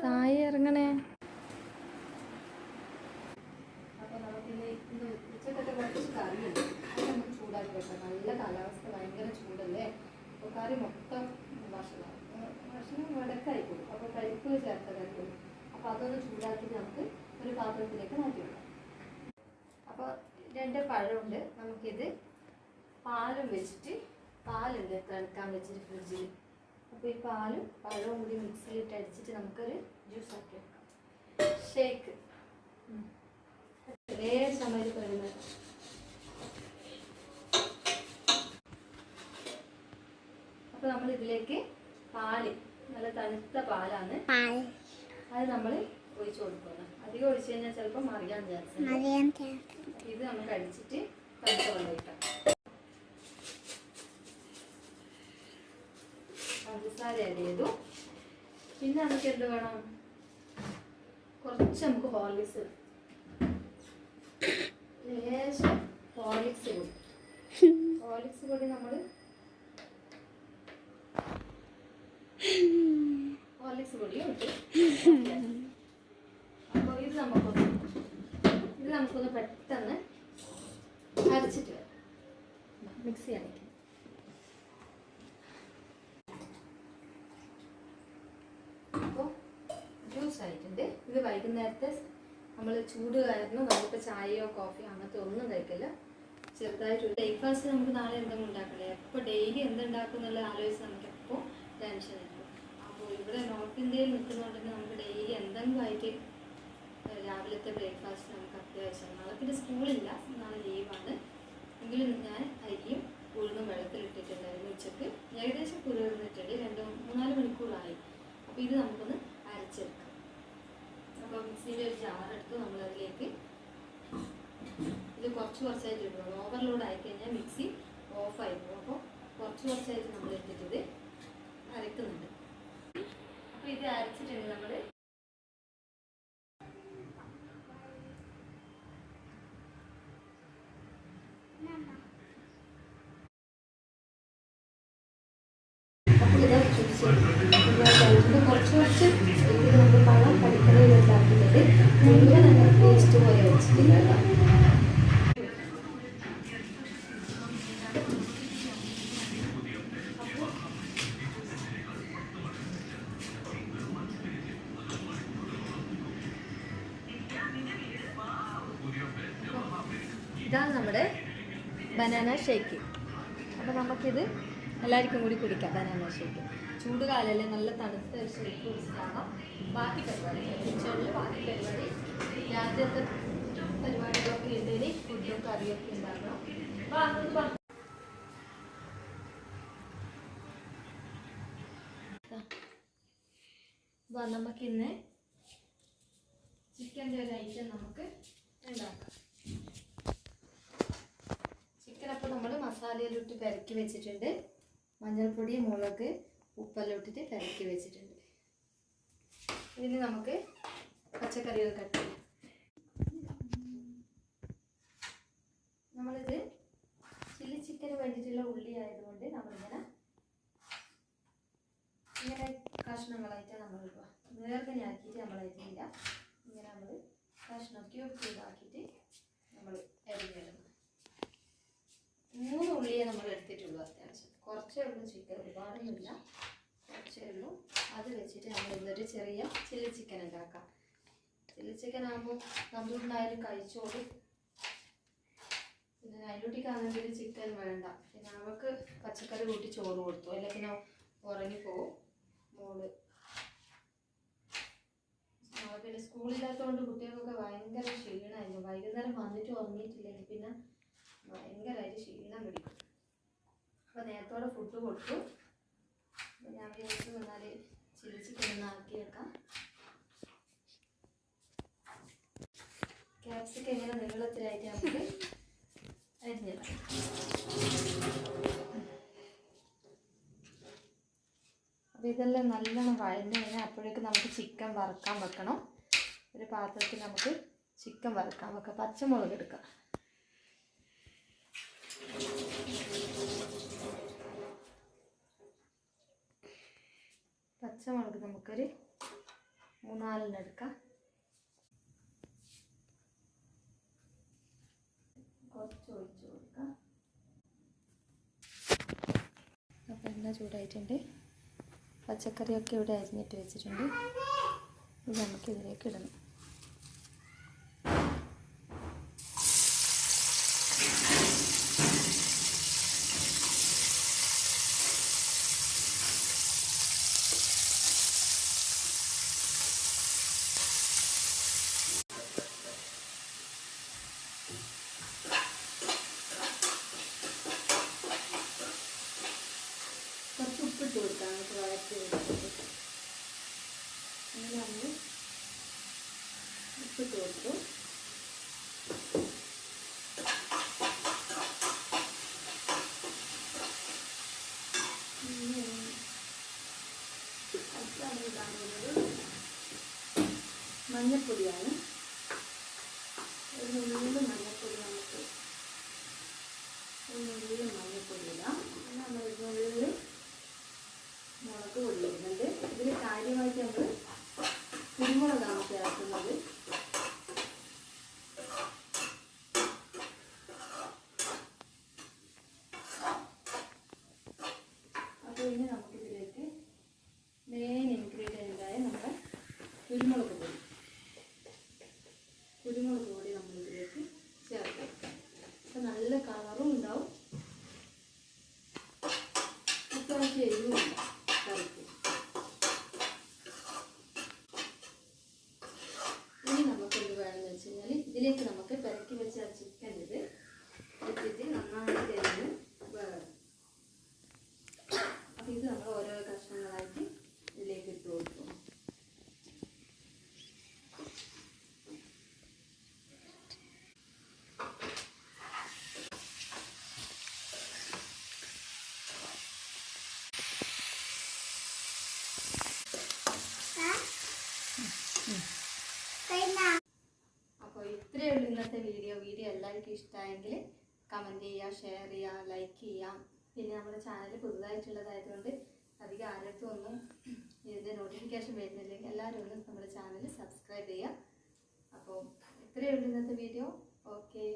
താഴെ ഇറങ്ങണേ. അപ്പോൾ നമുക്കിന്ന് ഉച്ചക്കത്തെ കുറച്ച് കറിയുണ്ട്, അത് നമുക്ക് ചൂടാക്കി വെക്കാം. നല്ല കാലാവസ്ഥ, ഭയങ്കര ചൂടല്ലേ. അപ്പോൾ കറി മൊത്തം ഭക്ഷണം വടക്കായി പോകും. അപ്പോൾ പരിപ്പ് ചേർത്ത കറി. അപ്പോൾ അതൊന്ന് ചൂടാക്കി നമുക്ക് ഒരു പാത്രത്തിലേക്ക് മാറ്റി വെക്കാം. അപ്പോൾ 2 പഴമുണ്ട്. നമുക്കിത് പാലും വെച്ചിട്ട്, പാലുണ്ട് തണുക്കാൻ വെച്ചിട്ട് ഫ്രിഡ്ജിൽ. അപ്പോൾ ഈ പാലും പഴവും കൂടി മിക്സിയിലിട്ട് അടിച്ചിട്ട് നമുക്കൊരു ജ്യൂസ് ആക്കി വെക്കാം. ഷേക്ക് ഒരേ സമയത്ത് കഴിയുന്നത്. അപ്പോൾ നമ്മൾ ഇതിലേക്ക് പാല്, നല്ല തണുത്ത പാലാണ്, അത് നമ്മൾ ഒഴിച്ചു കൊടുക്കണം. അധികം ഒഴിച്ചു കഴിഞ്ഞാൽ ചിലപ്പോൾ മറിയാൻ ചാൻസ്. ഇത് നമുക്ക് അടിച്ചിട്ട് തണുത്ത വെള്ളം ഒഴിക്കാം. പഞ്ചസാര ആഡ് ചെയ്തു. പിന്നെ നമുക്ക് എന്ത് വേണം, കുറച്ച് നമുക്ക് ഹോർലിക്സ്, ലേശം ഹോർലിക്സ് പൊടി. ഹോർലിക്സ് പൊടി നമ്മൾ ഹോർലിക്സ് പൊടിയും ഇട്ട്. അപ്പോൾ ഇത് നമുക്കൊന്ന് പെട്ടെന്ന് അരച്ചിട്ട് വരാം. മിക്സ് ചെയ്യാൻ. അപ്പോൾ ജ്യൂസ് ആയിട്ടുണ്ട്. ഇത് വൈകുന്നേരത്തെ നമ്മൾ ചൂട് കാരണം നമ്മളിപ്പോൾ ചായയോ കോഫിയോ അങ്ങനത്തെ ഒന്നും കഴിക്കില്ല. ചെറുതായിട്ട് ബ്രേക്ക്ഫാസ്റ്റ് നമുക്ക് നാളെ എന്തെങ്കിലും ഉണ്ടാക്കണ്ടേ. അപ്പോൾ ഡെയിലി എന്തുണ്ടാക്കും എന്നുള്ള ആലോചിച്ച് നമുക്ക് എപ്പോൾ ടെൻഷൻ ആയിരിക്കും. അപ്പോൾ ഇവിടെ നോർത്ത് ഇന്ത്യയിൽ നിൽക്കുന്നതുകൊണ്ട് തന്നെ നമുക്ക് ഡെയിലി എന്തെങ്കിലും ആയിട്ട് രാവിലത്തെ ബ്രേക്ക്ഫാസ്റ്റ് നമുക്ക് അത്യാവശ്യമാണ്. നാളെ പിന്നെ സ്കൂളില്ല, നാളെ ലീവാണ്. എങ്കിലും ഞാൻ അരിയും ഉഴുന്നും വെള്ളത്തിലിട്ടിട്ടുണ്ടായിരുന്നു. ഉച്ചക്ക് ഏകദേശം കുതിർന്നിട്ടുണ്ട്. 2-3-4 മണിക്കൂറായി. അപ്പോൾ ഇത് നമുക്കൊന്ന് അരച്ചെടുക്കാം. അപ്പോൾ മിക്സിയുടെ ഒരു ജാറെടുത്ത് നമ്മളതിലേക്ക് ഇത് കുറച്ചായിട്ട് ഇടുന്നു. ഓവർലോഡ് ആയിക്കഴിഞ്ഞാൽ മിക്സി ഓഫായി പോകും. അപ്പോൾ കുറച്ചായിട്ട് നമ്മൾ ഇട്ടിട്ട് അരക്കുന്നുണ്ട്. അപ്പോൾ ഇത് അരച്ചിട്ടുണ്ട് നമ്മൾ. കുറച്ച് നമ്മൾ പഴം പടിക്കലയിലുണ്ടാക്കുന്നത് മുഴുവൻ അങ്ങനെ പേസ്റ്റ് പോലെ വെച്ചിട്ടില്ല. ഇതാണ് നമ്മുടെ ബനാന ഷേക്ക്. അപ്പോൾ നമുക്കിത് എല്ലാവർക്കും കൂടി കുടിക്കാം. ബനാന ഷേക്ക് ചൂട് കാലല്ലേ, നല്ല തണുത്ത ഷേക്ക് കുടിച്ചിട്ടാകാം. ബാക്കി പരിപാടി രാജ്യത്തെ പരിപാടികളൊക്കെ ഉണ്ടെങ്കിൽ ഫുഡും കറിയൊക്കെ ഉണ്ടാകണം. നമുക്കിന്ന് ചിക്കൻ്റെ ഒരു ഐറ്റം നമുക്ക് ഉണ്ടാക്കാം. ചിക്കൻ അപ്പോൾ നമ്മൾ മസാലയിലിട്ട് പെരക്കി വെച്ചിട്ടുണ്ട്. മഞ്ഞൾപ്പൊടി, മുളക്, ഉപ്പെല്ലാം ഇട്ടിട്ട് പെരക്കി വെച്ചിട്ടുണ്ട്. ഇതിന് നമുക്ക് പച്ചക്കറികൾ കട്ട് ചെയ്യാം. നമ്മളിത് ചില്ലി ചിക്കന് വേണ്ടിയിട്ടുള്ള ഉള്ളി ആയതുകൊണ്ട് നമ്മളിങ്ങനെ കഷ്ണങ്ങളായിട്ട് നമ്മൾ ഇടുക. നേർക്കനാക്കിയിട്ട് നമ്മളായിട്ടില്ല, ഇങ്ങനെ നമ്മൾ കഷ്ണം ക്യൂബാക്കിയിട്ട് നമ്മൾ അരിഞ്ഞിടുന്നു. 3 ഉള്ളിയെ നമ്മൾ എടുത്തിട്ടുള്ളൂ. അത്യാവശ്യം കുറച്ചേ ഉള്ളൂ ചിക്കൻ, ഒരുപാടൊന്നുമില്ല, കുറച്ചേ ഉള്ളൂ. അത് വെച്ചിട്ട് നമ്മൾ ഇന്നൊരു ചെറിയ ചില്ലി ചിക്കൻ ഉണ്ടാക്കാം. ചില്ലി ചിക്കൻ ആകുമ്പോൾ നമ്മളായാലും കഴിച്ചോളൂ. പിന്നെ അതിലൂട്ടിക്കാണെങ്കിൽ ചിക്കൻ വേണ്ട. പിന്നെ അവൾക്ക് പച്ചക്കറി കൂട്ടി ചോറ് കൊടുത്തു, അല്ലെങ്കിൽ പിന്നെ ഉറങ്ങിപ്പോവും മോള്. പിന്നെ സ്കൂളില്ലാത്തതുകൊണ്ട് കുട്ടികൾക്കൊക്കെ ഭയങ്കര ക്ഷീണമായിരുന്നു. വൈകുന്നേരം വന്നിട്ട് ഉറങ്ങിയിട്ടില്ലെങ്കിൽ പിന്നെ ഭയങ്കരമായിട്ട് ക്ഷീണം പിടിക്കും. അപ്പോൾ നേരത്തോടെ ഫുഡ് കൊടുത്തു. ഞാൻ വിചാരിച്ചു വന്നാൽ ചില്ലി ചിക്കൻ ഒന്ന് ആക്കി വെക്കാം. ക്യാപ്സിക്കം ഇങ്ങനെ നീളത്തിലായിട്ട് നമുക്ക് അരിഞ്ഞിടാം. അപ്പോൾ ഇതെല്ലാം നല്ലോണം വഴഞ്ഞ് കഴിഞ്ഞാൽ അപ്പോഴേക്കും നമുക്ക് ചിക്കൻ വറുക്കാൻ വെക്കണം. ഒരു പാത്രത്തിൽ നമുക്ക് ചിക്കൻ വറുക്കാൻ വെക്കാം. പച്ചമുളക് എടുക്കാം. പച്ചമുളക് നമുക്കൊരു 3-4 എടുക്കാം. കുറച്ച് ഒഴിച്ച് കൊടുക്കാം. അപ്പോൾ എണ്ണ ചൂടായിട്ടുണ്ട്. പച്ചക്കറിയൊക്കെ ഇവിടെ അരിഞ്ഞിട്ട് വെച്ചിട്ടുണ്ട്. ഇത് നമുക്കിതിലേക്ക് ഇടണം. കുറച്ച് ഉപ്പിട്ട് കൊടുക്കാം നമുക്ക് വഴറ്റി കൊടുത്തിട്ട്. അങ്ങനെ നമ്മൾ ഉപ്പിട്ട് കൊടുത്തു. അടുത്താണ് ഇടാൻ പോകുന്നത് മഞ്ഞൾപ്പൊടിയാണ്. ഒരു നുള്ളിൽ മഞ്ഞൾപ്പൊടി നമുക്ക് ഇടാം. പിന്നെ നമ്മൾ നുള്ളിൽ മുളക് പൊടി ഇടുന്നുണ്ട്. ഇതിൽ കാര്യമായിട്ട് നമ്മൾ കുരുമുളകാണ് ചേർക്കുന്നത്. അപ്പോൾ ഇനി നമുക്കിതിലേക്ക് മെയിൻ ഇൻഗ്രീഡിയൻ്റായ നമ്മുടെ കുരുമുളക് പൊടി നമ്മളിതിലേക്ക് ചേർക്കാം. അപ്പോൾ നല്ല കളറും ഉണ്ടാവും, അത്യാവശ്യം എരിവും കറിക്കും. ഇനി നമുക്ക് എന്ത് വേണമെന്ന് വെച്ച് കഴിഞ്ഞാൽ ഇതിലേക്ക് നമുക്ക് പെരക്കി വെച്ച ചിക്കൻ ഇത് ഇട്ടിട്ട് നന്നായിട്ട് എരിഞ്ഞ് വേണം. അപ്പോൾ ഇത് നമ്മൾ ഓരോ കഷ്ണങ്ങളായിട്ട് ഇതിലേക്ക് ഇട്ട് കൊടുക്കും. അപ്പോൾ ഇത്രയേ ഉള്ളൂ ഇന്നത്തെ വീഡിയോ എല്ലാവർക്കും ഇഷ്ടമായെങ്കിൽ കമൻറ്റ് ചെയ്യുക, ഷെയർ ചെയ്യുക, ലൈക്ക് ചെയ്യാം. പിന്നെ നമ്മുടെ ചാനൽ പുതുതായിട്ടുള്ളതായതുകൊണ്ട് അധികം ആരടുത്തും ഒന്നും ഇതിൻ്റെ നോട്ടിഫിക്കേഷൻ വരുന്നില്ലെങ്കിൽ എല്ലാവരും ഒന്ന് നമ്മുടെ ചാനൽ സബ്സ്ക്രൈബ് ചെയ്യുക. അപ്പോൾ ഇത്രയേ ഉള്ളൂ ഇന്നത്തെ വീഡിയോ. ഓക്കെ.